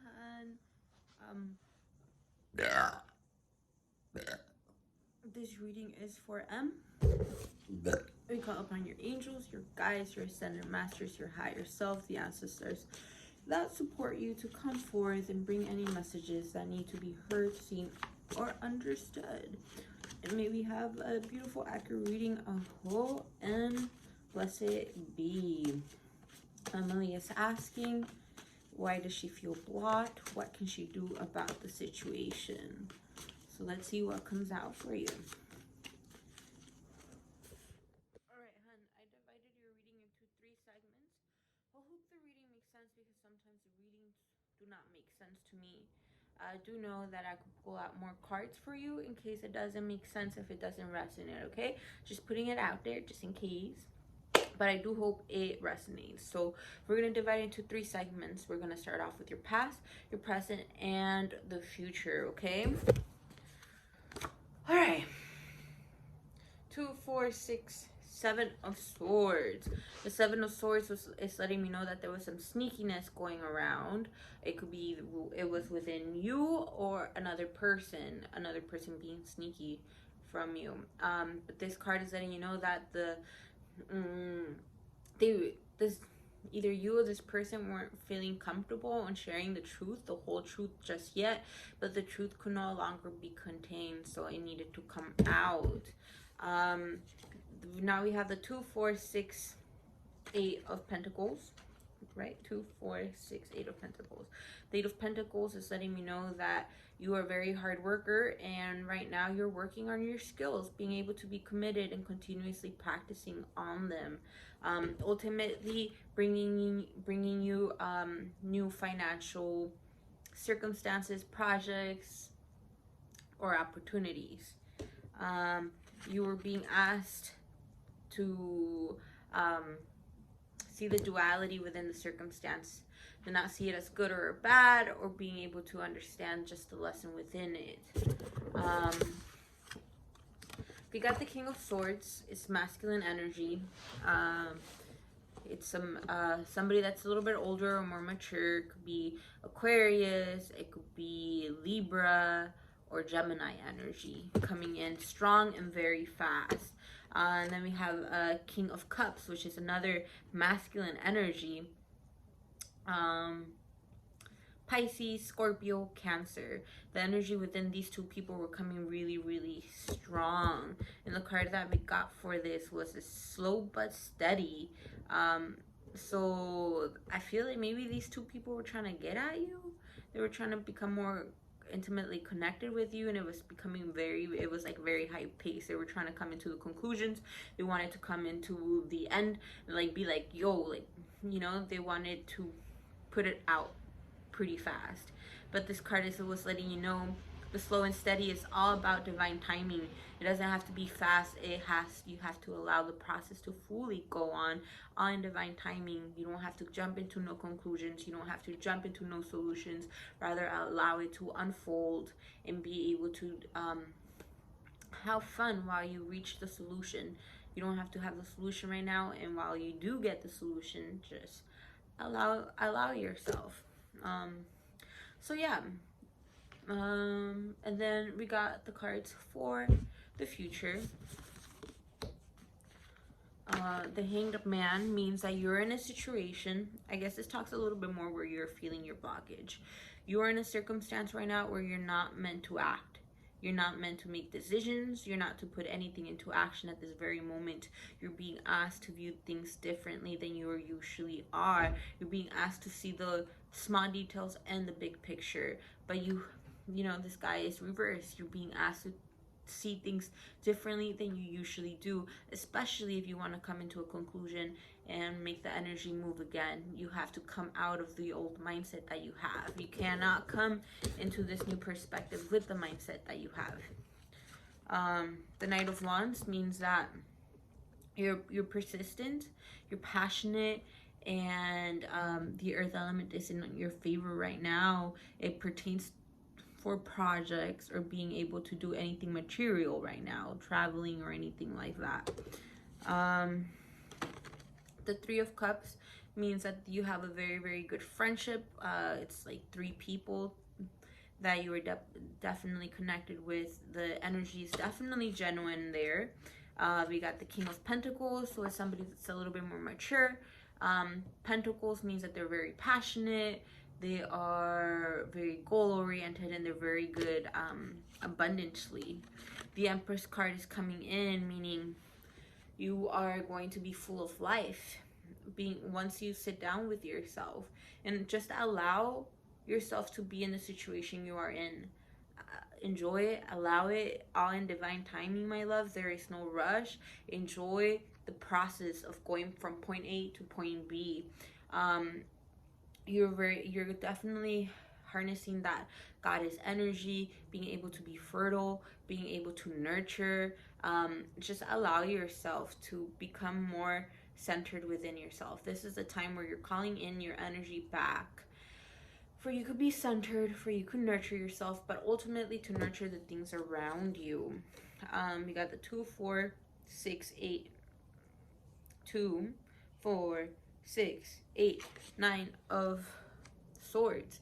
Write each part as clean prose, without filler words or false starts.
hun. This reading is for M. We call upon your angels, your guides, your ascended masters, your higher self, the ancestors that support you to come forth and bring any messages that need to be heard, seen, or understood. And may we have a beautiful, accurate reading of Ho and blessed be. Emily is asking, why does she feel blocked? What can she do about the situation? So let's see what comes out for you. Alright, hun, I divided your reading into 3 segments. I hope the reading makes sense because sometimes the readings do not make sense to me. Do know that I could pull out more cards for you in case it doesn't make sense, if it doesn't resonate, okay? Just putting it out there just in case. But I do hope it resonates. So we're going to divide into 3 segments. We're going to start off with your past, your present, and the future, okay? All right. 2, 4, 6, 7 of Swords. The 7 of Swords is letting me know that there was some sneakiness going around. It could be, it was within you or another person being sneaky from you. But this card is letting you know that either you or this person weren't feeling comfortable on sharing the truth, the whole truth just yet, but the truth could no longer be contained, so it needed to come out. Now we have the 2, 4, 6, 8 of Pentacles, right? 2, 4, 6, 8 of Pentacles. The 8 of Pentacles is letting me know that you are a very hard worker, and right now you're working on your skills, being able to be committed and continuously practicing on them. Ultimately bringing you new financial circumstances, projects, or opportunities. You were being asked to see the duality within the circumstance, to not see it as good or bad, or being able to understand just the lesson within it. We got the King of Swords. It's masculine energy. It's somebody that's a little bit older or more mature. It could be Aquarius, it could be Libra, or Gemini energy coming in strong and very fast. And then we have King of Cups, which is another masculine energy. Pisces, Scorpio, Cancer. The energy within these 2 people were coming really, really strong. And the card that we got for this was a slow but steady. So I feel like maybe these 2 people were trying to get at you. They were trying to become more intimately connected with you, and it was becoming it was like very high pace. They were trying to come into the conclusions. They wanted to come into the end and like be like, yo, like, you know, they wanted to put it out pretty fast. But this card was letting you know the slow and steady is all about divine timing. It doesn't have to be fast. You have to allow the process to fully go on divine timing. You don't have to jump into no conclusions. You don't have to jump into no solutions. Rather, allow it to unfold and be able to have fun while you reach the solution. You don't have to have the solution right now, and while you do get the solution, just allow yourself. So yeah. And then we got the cards for the future. The Hanged Man means that you're in a situation, I guess this talks a little bit more where you're feeling your blockage. You're in a circumstance right now where you're not meant to act. You're not meant to make decisions. You're not to put anything into action at this very moment. You're being asked to view things differently than you usually are. You're being asked to see the small details and the big picture. But you know, this guy is reversed. You're being asked to see things differently than you usually do, especially if you want to come into a conclusion and make the energy move again. You have to come out of the old mindset that you have. You cannot come into this new perspective with the mindset that you have. The Knight of Wands means that you're persistent, you're passionate, and the earth element is in your favor right now. It pertains for projects or being able to do anything material right now, traveling or anything like that. The 3 of Cups means that you have a very, very good friendship. It's like 3 people that you were definitely connected with. The energy is definitely genuine there. We got the King of Pentacles, so it's somebody that's a little bit more mature. Pentacles means that they're very passionate, they are very goal oriented, and they're very good abundantly. The Empress card is coming in, meaning you are going to be full of life once you sit down with yourself and just allow yourself to be in the situation you are in. Enjoy it, allow it, all in divine timing, my loves. There is no rush. Enjoy the process of going from point A to point B. You're definitely harnessing that goddess energy, being able to be fertile, being able to nurture. Just allow yourself to become more centered within yourself. This is a time where you're calling in your energy back, for you could be centered, for you could nurture yourself, but ultimately to nurture the things around you. You got the 2, 4, 6, 8, 2, 4, 6, 8, 9 of swords.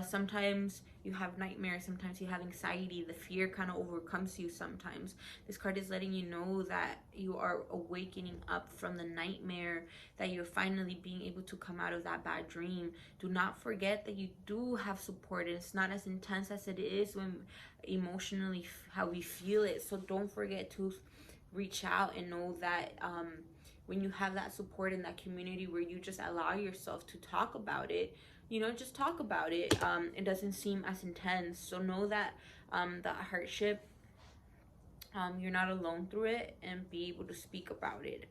Sometimes you have nightmares, sometimes you have anxiety, the fear kind of overcomes you sometimes. This card is letting you know that you are awakening up from the nightmare, that you're finally being able to come out of that bad dream. Do not forget that you do have support, and it's not as intense as it is when emotionally how we feel it. So don't forget to reach out and know that when you have that support in that community where you just allow yourself to talk about it, just talk about it. It doesn't seem as intense. So know that the hardship, you're not alone through it, and be able to speak about it.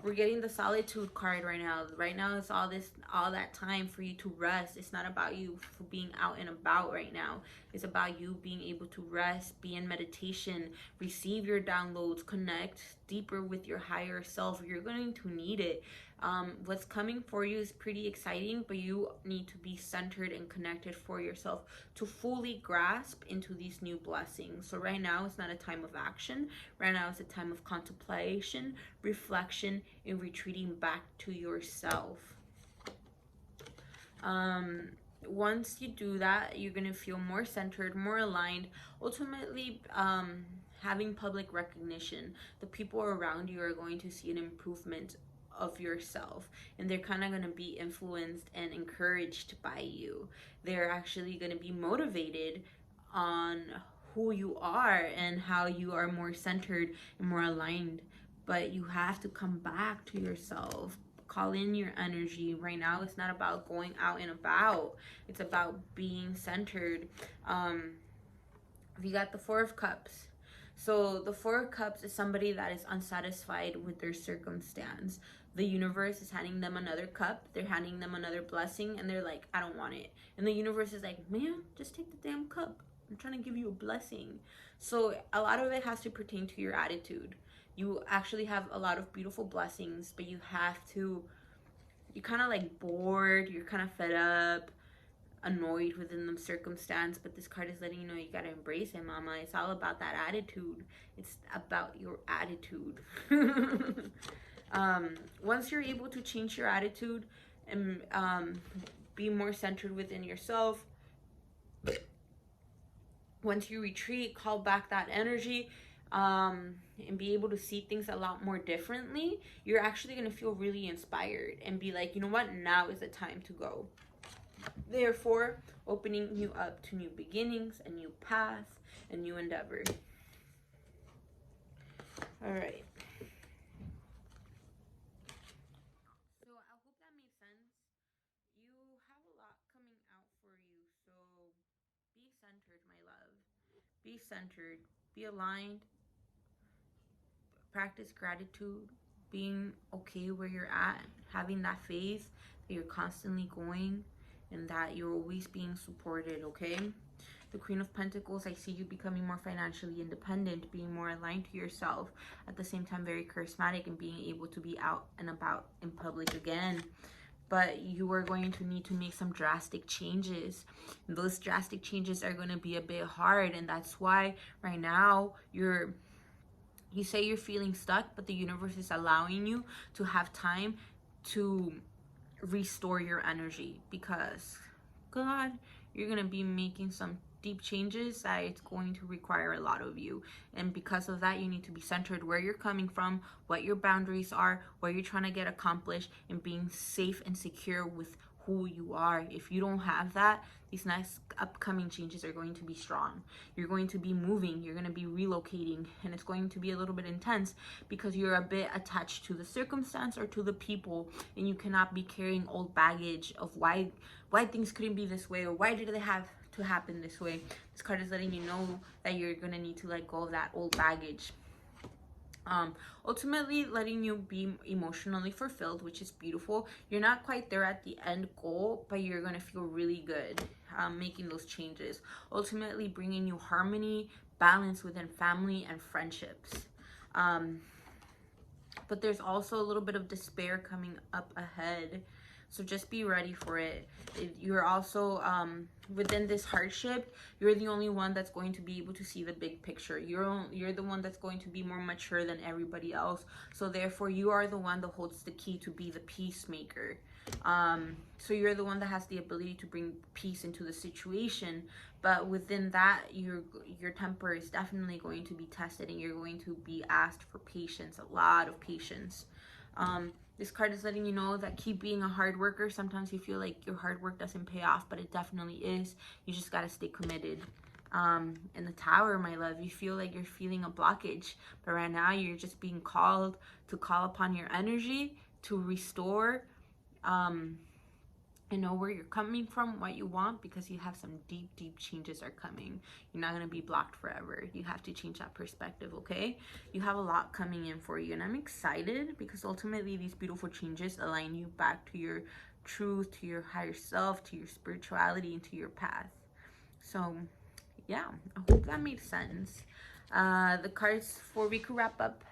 We're getting the solitude card right now. Right now, it's all that time for you to rest. It's not about you for being out and about right now. It's about you being able to rest, be in meditation, receive your downloads, connect deeper with your higher self. You're going to need it. What's coming for you is pretty exciting, but you need to be centered and connected for yourself to fully grasp into these new blessings. So right now, it's not a time of action. Right now, it's a time of contemplation, reflection, and retreating back to yourself. Once you do that, you're going to feel more centered, more aligned, ultimately having public recognition. The people around you are going to see an improvement of yourself, and they're kind of going to be influenced and encouraged by you. They're actually going to be motivated on who you are and how you are more centered and more aligned. But you have to come back to yourself. Call in your energy. Right now, it's not about going out and about. It's about being centered. We got the 4 of Cups. So the 4 of Cups is somebody that is unsatisfied with their circumstance. The universe is handing them another cup. They're handing them another blessing, and they're like, I don't want it. And the universe is like, man, just take the damn cup. I'm trying to give you a blessing. So a lot of it has to pertain to your attitude. You actually have a lot of beautiful blessings, but you're kind of like bored, you're kind of fed up, annoyed within the circumstance. But this card is letting you know you gotta embrace it, mama. It's all about that attitude. It's about your attitude. Once you're able to change your attitude and be more centered within yourself, once you retreat, call back that energy, and be able to see things a lot more differently, you're actually going to feel really inspired and be like, you know what, now is the time to go. Therefore, opening you up to new beginnings, a new path, a new endeavor. All right. So I hope that made sense. You have a lot coming out for you, so be centered, my love. Be centered. Be aligned. Practice gratitude, being okay where you're at, having that faith that you're constantly going and that you're always being supported, okay? The Queen of Pentacles, I see you becoming more financially independent, being more aligned to yourself, at the same time very charismatic and being able to be out and about in public again. But you are going to need to make some drastic changes. And those drastic changes are going to be a bit hard, and that's why right now you're You say you're feeling stuck, but the universe is allowing you to have time to restore your energy, because God, you're going to be making some deep changes that it's going to require a lot of you. And because of that, you need to be centered where you're coming from, what your boundaries are, what you're trying to get accomplished, and being safe and secure with who you are. If you don't have that, these next upcoming changes are going to be strong. You're going to be moving, you're going to be relocating, and it's going to be a little bit intense because you're a bit attached to the circumstance or to the people, and you cannot be carrying old baggage of why things couldn't be this way, or why did they have to happen this way. This card is letting you know that you're going to need to let go of that old baggage. Ultimately letting you be emotionally fulfilled, which is beautiful. You're not quite there at the end goal, but you're going to feel really good making those changes. Ultimately bringing you harmony, balance within family and friendships. But there's also a little bit of despair coming up ahead, so just be ready for it. You're also within this hardship, you're the only one that's going to be able to see the big picture. You're the one that's going to be more mature than everybody else, so therefore you are the one that holds the key to be the peacemaker. So you're the one that has the ability to bring peace into the situation, but within that, your temper is definitely going to be tested, and you're going to be asked for patience, a lot of patience. This card is letting you know that keep being a hard worker. Sometimes you feel like your hard work doesn't pay off, but it definitely is. You just got to stay committed. In the Tower, my love, you feel like you're feeling a blockage, but right now you're just being called to call upon your energy to restore, and know where you're coming from, what you want, because you have some deep changes are coming. You're not going to be blocked forever. You have to change that perspective, okay? You have a lot coming in for you, and I'm excited because ultimately these beautiful changes align you back to your truth, to your higher self, to your spirituality, and to your path. So yeah, I hope that made sense. The cards, before we could wrap up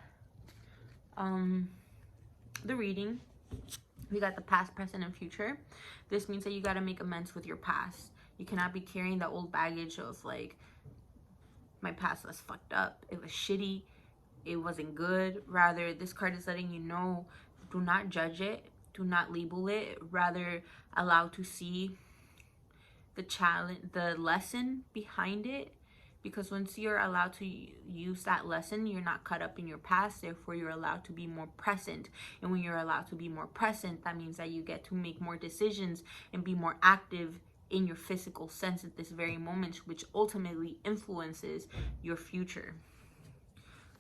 the reading, we got the past, present, and future. This means that you got to make amends with your past. You cannot be carrying the old baggage of like, my past was fucked up, it was shitty, it wasn't good. Rather, this card is letting you know, do not judge it, do not label it, rather allow to see the challenge, the lesson behind it. Because once you're allowed to use that lesson, you're not caught up in your past, therefore you're allowed to be more present. And when you're allowed to be more present, that means that you get to make more decisions and be more active in your physical sense at this very moment, which ultimately influences your future.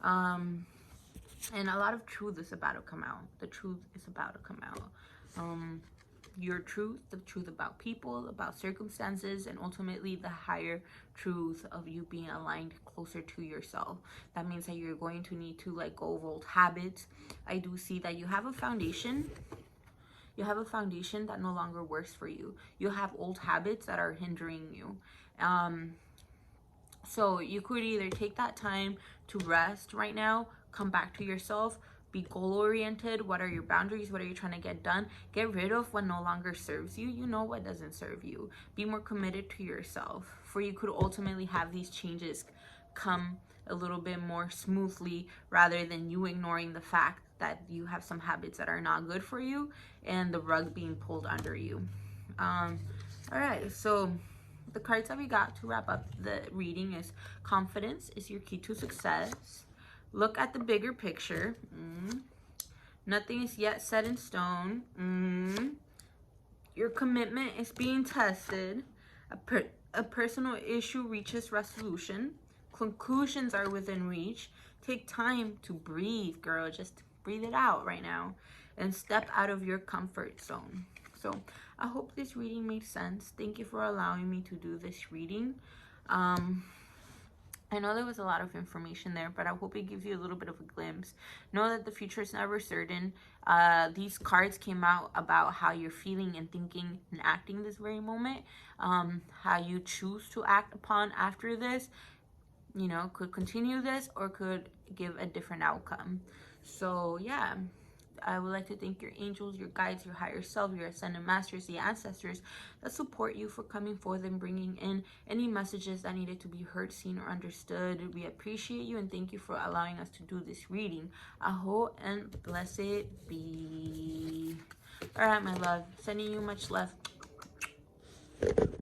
And a lot of truth is about to come out. The truth is about to come out. Your truth, the truth about people, about circumstances, and ultimately the higher truth of you being aligned closer to yourself. That means that you're going to need to let go of old habits. I do see that you have a foundation. You have a foundation that no longer works for you. You have old habits that are hindering you. So you could either take that time to rest right now, come back to yourself, be goal-oriented. What are your boundaries? What are you trying to get done? Get rid of what no longer serves you. You know what doesn't serve you. Be more committed to yourself, for you could ultimately have these changes come a little bit more smoothly, rather than you ignoring the fact that you have some habits that are not good for you and the rug being pulled under you. All right, so the cards that we got to wrap up the reading is confidence is your key to success. Look at the bigger picture. Nothing is yet set in stone. Your commitment is being tested. A personal issue reaches resolution. Conclusions are within reach. Take time to breathe, girl. Just breathe it out right now and step out of your comfort zone. So I hope this reading made sense. Thank you for allowing me to do this reading. I know there was a lot of information there, but I hope it gives you a little bit of a glimpse. Know that the future is never certain. These cards came out about how you're feeling and thinking and acting this very moment. How you choose to act upon after this, you know, could continue this or could give a different outcome. So yeah, I would like to thank your angels, your guides, your higher self, your ascended masters, the ancestors that support you for coming forth and bringing in any messages that needed to be heard, seen, or understood. We appreciate you and thank you for allowing us to do this reading. Aho and blessed be. All right, my love. Sending you much love.